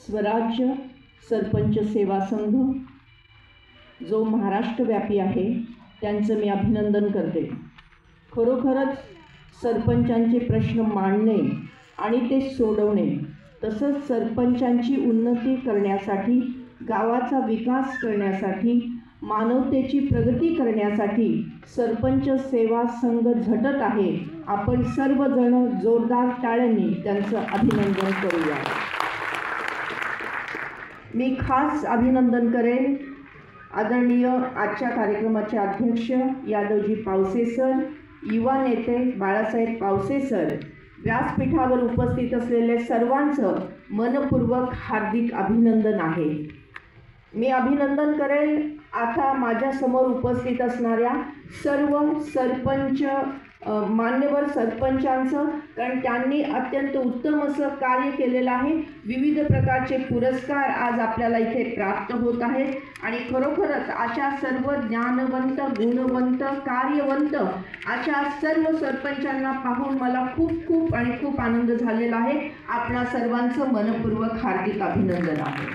स्वराज्य सरपंच सेवा संघ जो महाराष्ट्रव्यापी आहे त्यांचं मी अभिनंदन करते। खरोखरच सरपंचांचे प्रश्न मांडणे आणि ते सोडवणे तसंच सरपंचांची उन्नती करण्यासाठी, गावाचा विकास करण्यासाठी, मानवतेची प्रगती करण्यासाठी सरपंच सेवा संघ झटत आहे। आपण सर्वजण जोरदार टाळ्यांनी त्यांचं अभिनंदन करूया। मी खास अभिनंदन करेन आदरणीय आजच्या कार्यक्रमाचे अध्यक्ष यादवजी पावसे सर, युवा नेते बाळासाहेब पावसे सर, व्यासपीठावर उपस्थित असलेले सर्वांचं मनपूर्वक हार्दिक अभिनंदन आहे। मी अभिनंदन करेन आता माझ्यासमोर उपस्थित असणाऱ्या सर्व सरपंच मान्यवर सरपंचांचं, कारण त्यांनी अत्यंत उत्तम असं कार्य केलेलं आहे। विविध प्रकारचे पुरस्कार आज आपल्याला इथे प्राप्त होत आहेत आणि खरोखरच अशा सर्व ज्ञानवंत, गुणवंत, कार्यवंत अशा सर्व सरपंचांना पाहून मला खूप आनंद झालेला आहे। आपणा सर्वांचं मनपूर्वक हार्दिक अभिनंदन आहे।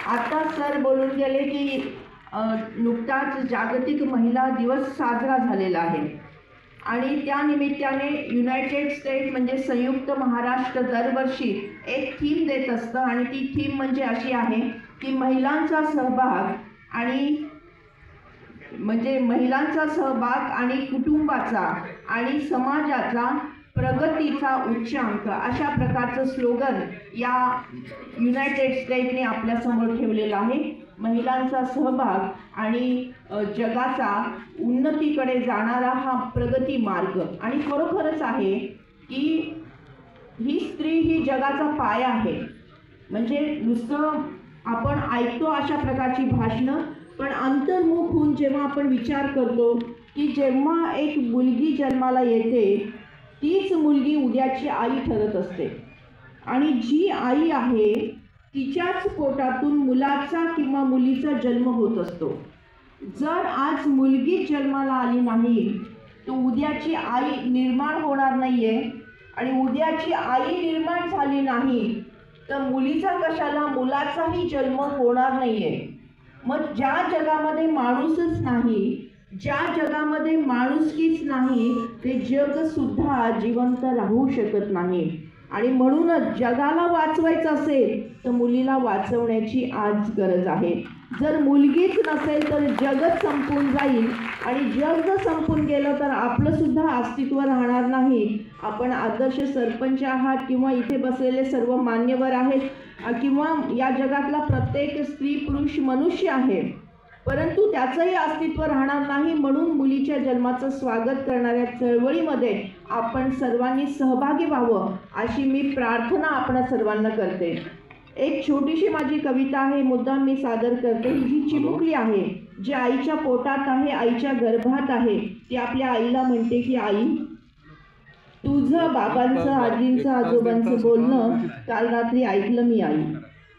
आता सर बोलून गेले की नुकताच जागतिक महिला दिवस साजरा झालेला आहे आणि त्या निमित्ताने युनायटेड स्टेट म्हणजे संयुक्त महाराष्ट्र दरवर्षी एक थीम देत असतं आणि ती थीम म्हणजे अशी आहे की महिलांचा सहभाग आणि कुटुंबाचा आणि समाजाचा प्रगतीचा उच्चांक अशा प्रकारचं स्लोगन या युनायटेड स्टेटने आपल्यासमोर ठेवलेलं आहे। महिलांचा सहभाग आणि जगाचा उन्नतीकडे जाणारा हा प्रगती मार्ग आणि खरोखरच आहे की ही स्त्री ही जगाचा पाया आहे। म्हणजे नुसतं आपण ऐकतो अशा प्रकारची भाषणं, पण अंतर्मुख होऊन जेव्हा आपण विचार करतो की जेव्हा एक मुलगी जन्माला येते तीच मुलगी उद्याची आई ठरत असते आणि जी आई आहे तिच्याच पोटातून मुलाचा किंवा मुलीचा जन्म होत असतो। जर आज मुलगी जन्माला आली नाही तर उद्याची आई निर्माण होणार नाहीये आणि उद्याची आई निर्माण झाली नाही तर मुलीचा कशाला मुलाचाही जन्म होणार नाहीये। मग ज्या जगामध्ये माणूसच नाही, ज्या जगामध्ये माणुसकीच नाही, ते जग सुद्धा जिवंत राहू शकत नाही आणि म्हणूनच जगाला वाचवायचं असेल तर मुलीला वाचवण्याची आज गरज आहे। जर मुलगीच नसेल तर जगच संपून जाईल आणि जग जर संपून गेलं तर आपलं सुद्धा अस्तित्व राहणार नाही। आपण आदर्श सरपंच आहात किंवा इथे बसलेले सर्व मान्यवर आहेत किंवा या जगातला प्रत्येक स्त्री पुरुष मनुष्य आहे, परंतु त्याचंही अस्तित्व राहणार नाही। म्हणून मुलीच्या जन्माचं स्वागत करणाऱ्या चळवळीमध्ये आपण सर्वांनी सहभागी व्हावं अशी मी प्रार्थना आपण सर्वांना करते। एक छोटीशी माझी कविता आहे, मुद्दाम मी सादर करते। जी चिमुकली आहे, जी आईच्या पोटात आहे, आईच्या गर्भात आहे, ती आपल्या आईला म्हणते की आई, तुझं बाबांचं, आजींचं, आजोबांचं बोलणं काल रात्री ऐकलं मी आई।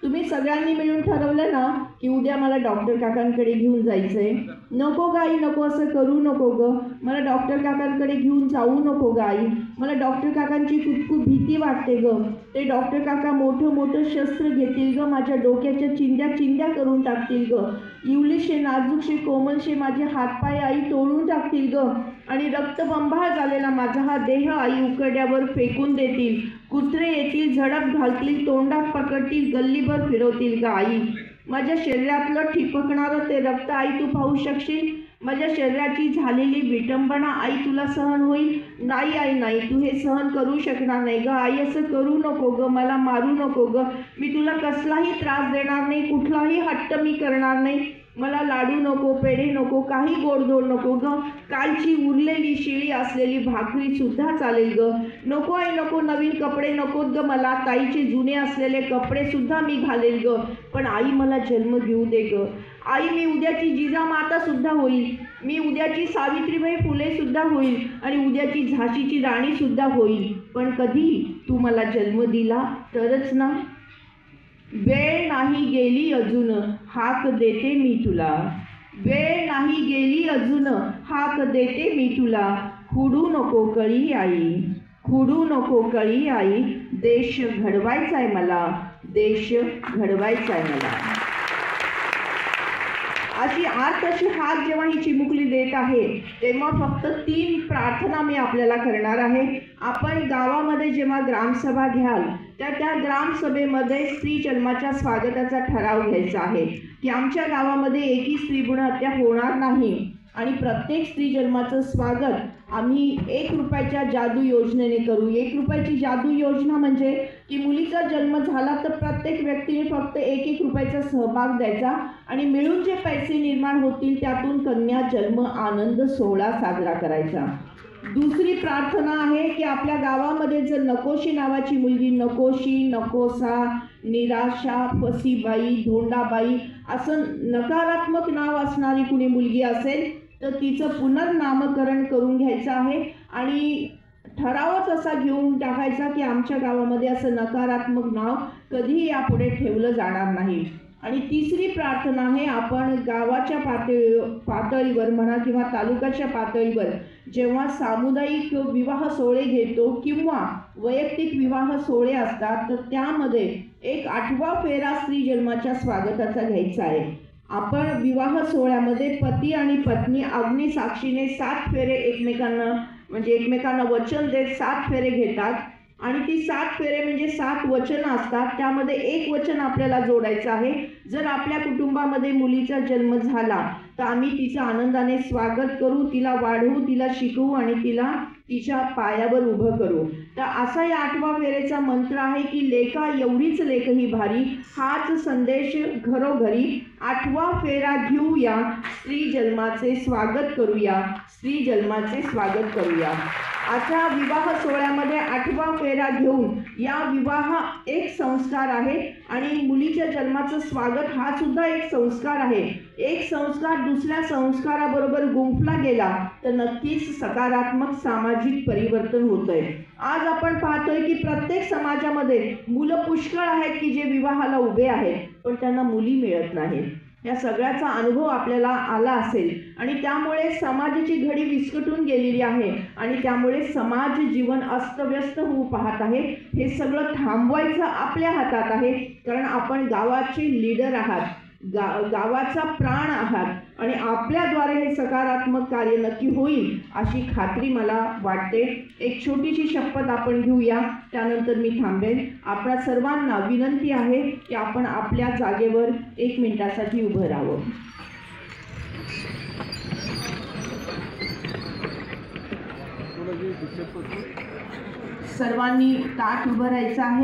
तुम्ही सगळ्यांनी मिळून ठरवलं ना की उद्या मला डॉक्टर काकांकडे घेऊन जायचंय। नको ग आई, नको असं करू नको ग, मला डॉक्टर काकांकडे घेऊन जाऊ नको ग आई, मला डॉक्टर काकांची खूप भीती वाटते ग, ते डॉक्टर काका मोठं शस्त्र घेतील ग, माझ्या डोक्याच्या चिंध्या करून टाकतील ग, इवलीशे नाजूकशे कोमलशे माझे हातपाय आई तोडून टाकतील ग आणि रक्तबंबाळ झालेला माझा हा देह आई उकड्यावर फेकून देतील, कुत्रे येतील, झडप घालतील, तोंडात पकडतील, गल्लीभर फिरवतील ग आई, माझ्या शरीरातलं ठिपकणारं ते रक्त आई तू पाहू शकशील, माझ्या शरीराची झालेली विटंबना आई तुला सहन होईल? नाही आई नाही, तू हे सहन करू शकणार नाही ग आई, असं करू नको ग, मला मारू नको ग, मी तुला कसलाही त्रास देणार नाही, कुठलाही हट्ट मी करणार नाही, मला लाडू नको, पेढे नको, काही गोडधोड नको ग, कालची उरलेली शिळी असलेली भाकरी सुद्धा चालेल ग, नको आई नको, नवीन कपडे नकोत ग मला, ताईचे जुने असलेले कपडे सुद्धा मी घालेल ग, पण आई मला जन्म घेऊ दे ग आई, मी उद्याची जिजामाता सुद्धा होईल, मी उद्याची सावित्रीबाई फुले सुद्धा होईल आणि उद्याची झाशीची राणी सुद्धा होईल, पण कधी तू मला जन्म दिला तरच ना। वेळ नाही गेली अजून हाक देते मी तुला, वेळ नाही गेली अजून हाक देते मी तुला, खुडू नको कळी आई, खुडू नको कळी आई, देश घडवायचा आहे मला, देश घडवायचा आहे मला. अशी अशी हाक जेव्हा ही चिमुकली देत आहे तेव्हा फक्त 3 प्रार्थना मी आपल्याला करणार आहे. आपण गावामध्ये जेव्हा ग्रामसभा घ्याल त्या ग्रामसभेमध्ये स्त्री जन्माच्या स्वागताचा ठराव घ्यायचा आहे की आमच्या गावामध्ये एकही स्त्री भ्रूण हत्या होणार नाही आणि प्रत्येक स्त्री जन्माचं स्वागत आम्ही 1 रुपयाच्या जादू योजनेने करू. 1 रुपयाची जादू योजना म्हणजे की मुलीचा जन्म झाला तर प्रत्येक व्यक्तीने फक्त 1-1 रुपयाचा सहभाग द्यायचा आणि मिळून जे पैसे निर्माण होतील त्यातून कन्या जन्म आनंद सोहळा साजरा करायचा. दुसरी प्रार्थना आहे की आपल्या गावामध्ये जर नकोशी नावाची मुलगी, नकोशी, नकोसा, निराशा, फसीबाई, धोंडाबाई असं नकारात्मक नाव असणारी कुणी मुलगी असेल तर तिचं पुनर्नामकरण करून घ्यायचं आहे आणि ठरावच असा घेऊन टाकायचा की आमच्या गावामध्ये असं नकारात्मक नाव कधीही यापुढे ठेवलं जाणार नाही. आणि तिसरी प्रार्थना आहे, आपण गावाच्या पातळीवर म्हणा किंवा तालुक्याच्या पातळीवर जेव्हा सामुदायिक विवाह सोहळे घेतो किंवा वैयक्तिक विवाह सोहळे असतात तर त्यामध्ये एक 8वा फेरा स्त्री जन्माच्या स्वागताचा घ्यायचा आहे. आपण विवाह सोहळ्यामध्ये पती आणि पत्नी अग्निसाक्षीने 7 फेरे एकमेकांना वचन देत 7 फेरे घेतात आणि ती 7 फेरे म्हणजे 7 वचनं असतात. त्यामध्ये एक वचन आपल्याला जोडायचं आहे. जर आपल्या कुटुंबामध्ये मुलीचा जन्म झाला तर आम्ही तिचं आनंदाने स्वागत करू, तिला वाढवू, तिला शिकवू आणि तिला तिच्या पायावर उभं करू. तर असा या 8व्या फेरेचा मंत्र आहे की लेका एवढीच लेक ही भारी, हाच संदेश घरोघरी. 8वा फेरा घेऊया, स्त्री जन्माचे स्वागत करूया, स्त्री जन्माचे स्वागत करूया. आता विवाह सोहळ्यामध्ये 8वा फेरा घेऊन या विवाह एक संस्कार आहे आणि मुलीच्या जन्माचं स्वागत हा सुद्धा एक संस्कार आहे. एक संस्कार दुसऱ्या संस्काराबरोबर गुंफला गेला तर नक्कीच सकारात्मक सामाजिक परिवर्तन होतंय. आज आपण पाहतोय की प्रत्येक समाजामध्ये मुलं पुष्कळ आहेत की जे विवाहाला उभे आहेत पण त्यांना मुली मिळत नाहीत. या सगळ्याचा अनुभव आपल्याला आला असेल आणि त्यामुळे समाजाची घडी विस्कटून गेलेली आहे आणि त्यामुळे समाज जीवन अस्तव्यस्त होऊ पाहत आहे. हे सगळं थांबवायचं आपल्या हातात आहे कारण आपण गावाचे लीडर आहात, गावाचा प्राण आहात आणि आपल्याद्वारे हे सकारात्मक कार्य नक्की होईल अशी खात्री मला वाटते. एक छोटीशी शपथ आपण घेऊया, त्यानंतर मी थांबेन. आपल्या सर्वांना विनंती आहे की आपण आपल्या जागेवर 1 मिनिटासाठी उभं राहावं. सर्वांनी ताठ उभं राहायचं आहे.